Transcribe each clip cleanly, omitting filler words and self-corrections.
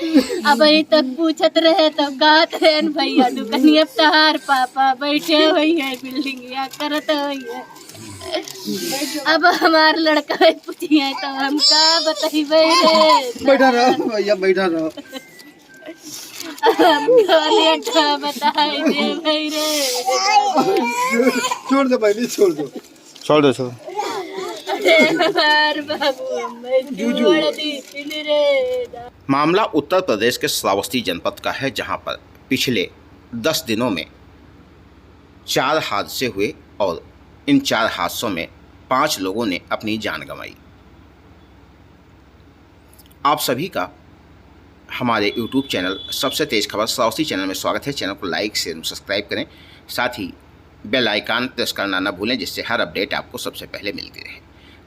अब अभी तक पूछत रहे तो गात रहे भैया दुकनी अब तहार पापा बैठे हुई है बिल्डिंग या करत हुई है। अब हमार लड़का पूछिए तो हम का बताइबे रे। बैठा रहो भैया, बैठा रहो। हम का बताई दे भाई रे। छोड़ दो पहले, छोड़ दो। छोड़ दो, छोड़। अरे हमार बाबू मैं जुड़ दी रे। मामला उत्तर प्रदेश के श्रावस्ती जनपद का है, जहां पर पिछले 10 दिनों में 4 हादसे हुए और इन 4 हादसों में 5 लोगों ने अपनी जान गंवाई। आप सभी का हमारे YouTube चैनल सबसे तेज खबर श्रावस्ती चैनल में स्वागत है। चैनल को लाइक शेयर सब्सक्राइब करें, साथ ही बेल आइकन प्रेस करना न भूलें, जिससे हर अपडेट आपको सबसे पहले मिलती रहे।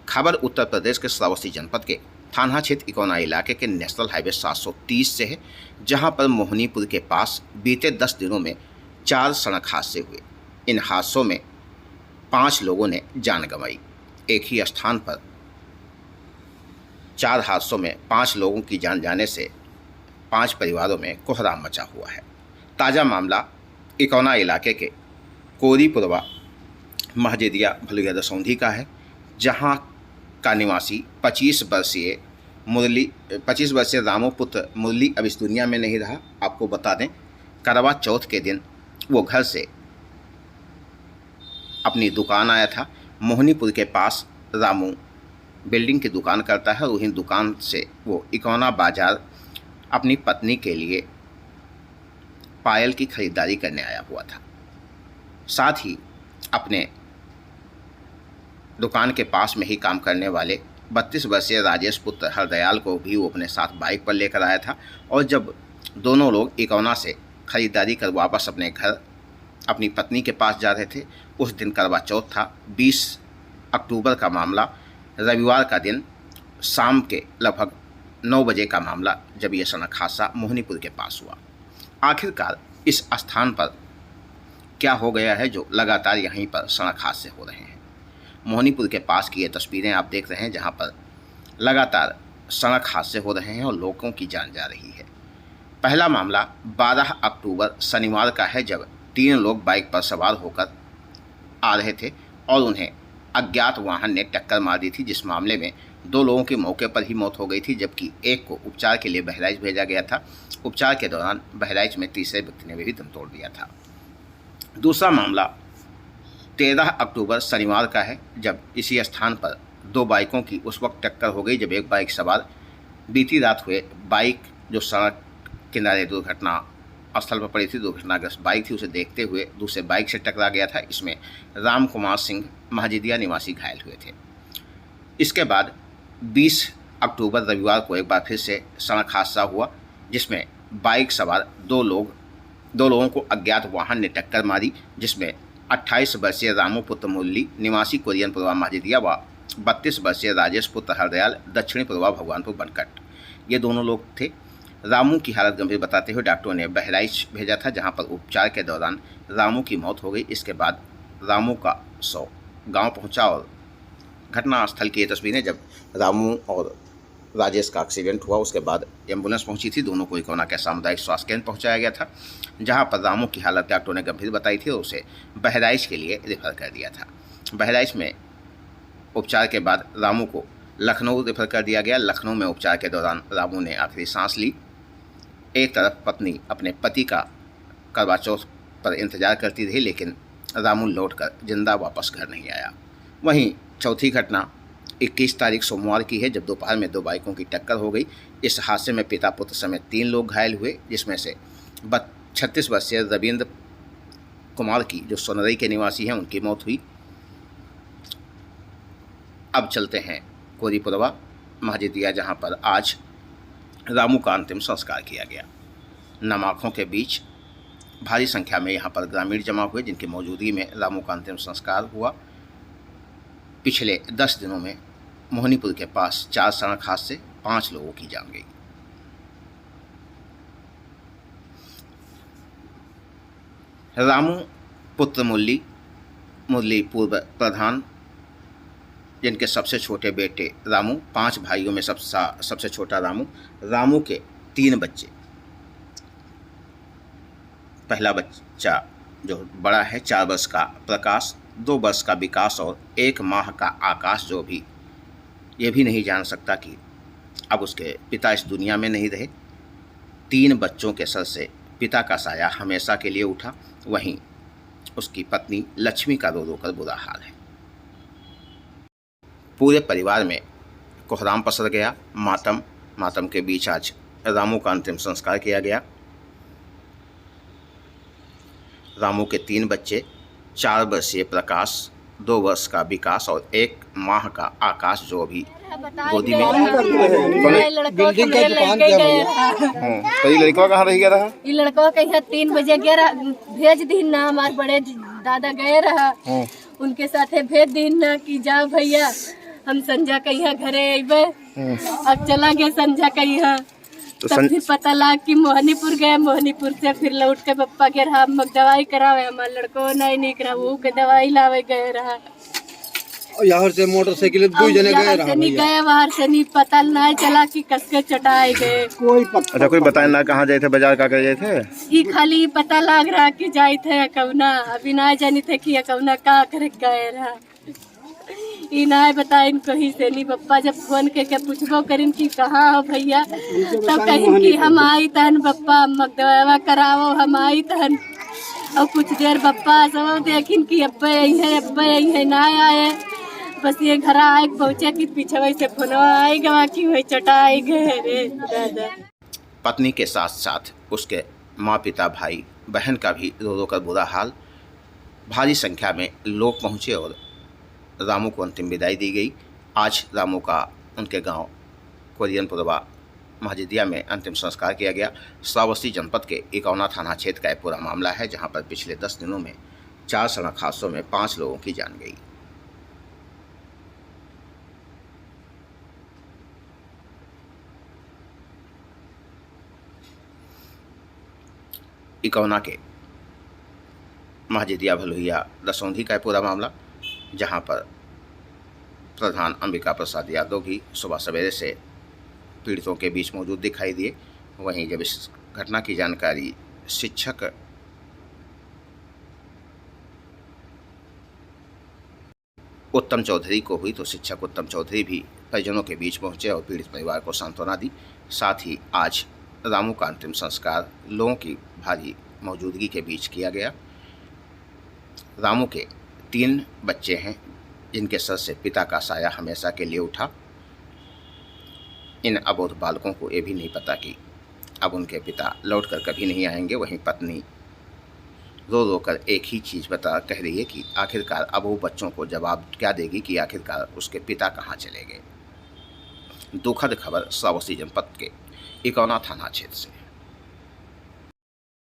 खबर उत्तर प्रदेश के श्रावस्ती जनपद के थाना क्षेत्र इकोना इलाके के नेशनल हाईवे 730 से है, जहां पर मोहनीपुर के पास बीते 10 दिनों में 4 सड़क हादसे हुए। इन हादसों में 5 लोगों ने जान गंवाई। एक ही स्थान पर 4 हादसों में 5 लोगों की जान जाने से 5 परिवारों में कोहराम मचा हुआ है। ताज़ा मामला इकोना इलाके के कोरीपुरवा महजिदिया भलुया दसौंधी का है, जहां का निवासी 25 वर्षीय रामू पुत्र मुरली अब इस दुनिया में नहीं रहा। आपको बता दें, करवा चौथ के दिन वो घर से अपनी दुकान आया था। मोहनीपुर के पास रामू बिल्डिंग की दुकान करता है और वहीं दुकान से वो इकोना बाजार अपनी पत्नी के लिए पायल की खरीदारी करने आया हुआ था। साथ ही अपने दुकान के पास में ही काम करने वाले 32 वर्षीय राजेश पुत्र हरदयाल को भी वो अपने साथ बाइक पर लेकर आया था। और जब दोनों लोग इकोना से खरीदारी कर वापस अपने घर अपनी पत्नी के पास जा रहे थे, उस दिन करवा चौथ था। 20 अक्टूबर का मामला, रविवार का दिन शाम के लगभग 9 बजे का मामला, जब यह सड़क हादसा मोहनीपुर के पास हुआ। आखिरकार इस स्थान पर क्या हो गया है जो लगातार यहीं पर सड़क हादसे हो रहे हैं। मोहनीपुर के पास की ये तस्वीरें आप देख रहे हैं, जहां पर लगातार सड़क हादसे हो रहे हैं और लोगों की जान जा रही है। पहला मामला 12 अक्टूबर शनिवार का है, जब 3 लोग बाइक पर सवार होकर आ रहे थे और उन्हें अज्ञात वाहन ने टक्कर मार दी थी, जिस मामले में 2 लोगों की मौके पर ही मौत हो गई थी, जबकि एक को उपचार के लिए बहराइच भेजा गया था। उपचार के दौरान बहराइच में तीसरे व्यक्ति ने भी दम तोड़ दिया था। दूसरा मामला 13 अक्टूबर शनिवार का है, जब इसी स्थान पर 2 बाइकों की उस वक्त टक्कर हो गई, जब एक बाइक सवार बीती रात हुए बाइक जो सड़क किनारे दुर्घटना स्थल पर पड़ी थी, दुर्घटनाग्रस्त बाइक थी, उसे देखते हुए दूसरे बाइक से टकरा गया था। इसमें राम कुमार सिंह महजिदिया निवासी घायल हुए थे। इसके बाद 20 अक्टूबर रविवार को एक बार फिर से सड़क हादसा हुआ, जिसमें बाइक सवार 2 लोगों को अज्ञात वाहन ने टक्कर मारी, जिसमें 28 वर्षीय रामू पुत्र मुरली निवासी कोरियन पुरवा महजिदिया व 32 वर्षीय राजेश पुत्र हरदयाल दक्षिणी पुरवा भगवानपुर बनकट, ये दोनों लोग थे। रामू की हालत गंभीर बताते हुए डॉक्टरों ने बहराइच भेजा था, जहां पर उपचार के दौरान रामू की मौत हो गई। इसके बाद रामू का शव गांव पहुंचा और घटनास्थल की ये तस्वीरें, जब रामू और राजेश का एक्सीडेंट हुआ, उसके बाद एम्बुलेंस पहुंची थी। दोनों को इकोना के सामुदायिक स्वास्थ्य केंद्र पहुंचाया गया था, जहां पर रामू की हालत डॉक्टरों ने गंभीर बताई थी और उसे बहराइच के लिए रेफर कर दिया था। बहराइच में उपचार के बाद रामू को लखनऊ रेफर कर दिया गया। लखनऊ में उपचार के दौरान रामू ने आखिरी सांस ली। एक तरफ पत्नी अपने पति का करवा चौथ पर इंतजार करती रही, लेकिन रामू लौटकर जिंदा वापस घर नहीं आया। वहीं चौथी घटना 21 तारीख सोमवार की है, जब दोपहर में 2 बाइकों की टक्कर हो गई। इस हादसे में पिता पुत्र समेत 3 लोग घायल हुए, जिसमें से 36 वर्षीय रविंद्र कुमार की, जो सोनरई के निवासी हैं, उनकी मौत हुई। अब चलते हैं कोरीपुरवा महजिदिया, जहां पर आज रामू का अंतिम संस्कार किया गया। नम आँखों के बीच भारी संख्या में यहाँ पर ग्रामीण जमा हुए, जिनकी मौजूदगी में रामू का अंतिम संस्कार हुआ। पिछले 10 दिनों में मोहनीपुर के पास 4 सड़क हादसे, 5 लोगों की जान गई। रामू पुत्र मुरली पूर्व प्रधान, जिनके सबसे छोटे बेटे रामू, 5 भाइयों में सबसे छोटा रामू के 3 बच्चे, पहला बच्चा जो बड़ा है 4 वर्ष का प्रकाश, 2 वर्ष का विकास और 1 माह का आकाश, जो भी ये भी नहीं जान सकता कि अब उसके पिता इस दुनिया में नहीं रहे। 3 बच्चों के सर से पिता का साया हमेशा के लिए उठा। वहीं उसकी पत्नी लक्ष्मी का रो रो कर बुरा हाल है। पूरे परिवार में कोहराम पसर गया। मातम के बीच आज रामू का अंतिम संस्कार किया गया। रामू के 3 बच्चे, 4 वर्षीय प्रकाश, 2 वर्ष का विकास और 1 माह का आकाश, जो अभी गोदी में। तो ये लड़का कहाँ रह गया रहा? ये लड़का कहीं 3 बजे गया, भेज दी ना। हमारे बड़े दादा गए रहा, उनके साथे भेज दी ना कि जाओ भैया हम संजा कहिया घरे अबे। अब चला गया संजा कहिया, तो फिर पता लगा कि मोहनीपुर गए। मोहनीपुर से फिर लौट के पप्पा के रहा दवाई करावे। हमारे लड़को नहीं करा, वो के दवाई लावे गए रहा। यहाँ से मोटरसाइकिल 2 जने गए रहा। नहीं गए बाहर से, नहीं पता नहीं चला कि कसके चटाए गए। कोई पता अच्छा, कोई बताए ना कहाँ गए थे, बाजार का गए थे? ये खाली पता लग रहा कि जाए थे अकौना, अभी ना जानी थे कि अकौना का करे गए रहा। ई ना बताए कहीं से नहीं। पप्पा जब फोन करके पूछबो करीन कि कहाँ हो भैया, तब कहीं कि हम आई तहन पप्पा दवा करावो, हम आई तहन। और कुछ देर पप्पा सब देखिन कि अब्बे आई है ना आए। बस ये घर आए पहुँचे कि पीछे से फोन आई गवा कि वही चटाई गए रे दादा। पत्नी के साथ साथ उसके माँ, पिता, भाई, बहन का भी रो रो कर बुरा हाल। भारी संख्या में लोग पहुँचे और रामू को अंतिम विदाई दी गई। आज रामू का उनके गांव कोरियनपुरवा महजिदिया में अंतिम संस्कार किया गया। श्रावस्ती जनपद के इकौना थाना क्षेत्र का यह पूरा मामला है, जहां पर पिछले 10 दिनों में 4 सड़क हादसों में 5 लोगों की जान गई। इकौना के महजिदिया भलुहिया दसौंधी का पूरा मामला, जहां पर प्रधान अंबिका प्रसाद यादव भी सुबह सवेरे से पीड़ितों के बीच मौजूद दिखाई दिए। वहीं जब इस घटना की जानकारी शिक्षक उत्तम चौधरी को हुई, तो शिक्षक उत्तम चौधरी भी परिजनों के बीच पहुंचे और पीड़ित परिवार को सांत्वना दी। साथ ही आज रामू का अंतिम संस्कार लोगों की भारी मौजूदगी के बीच किया गया। रामू के 3 बच्चे हैं, जिनके सर से पिता का साया हमेशा के लिए उठा। इन अबोध बालकों को ये भी नहीं पता कि अब उनके पिता लौटकर कभी नहीं आएंगे। वहीं पत्नी रो रो कर एक ही चीज़ कह रही है कि आखिरकार अब वो बच्चों को जवाब क्या देगी कि आखिरकार उसके पिता कहाँ चले गए। दुखद खबर श्रावस्ती जनपद के इकौना थाना क्षेत्र से।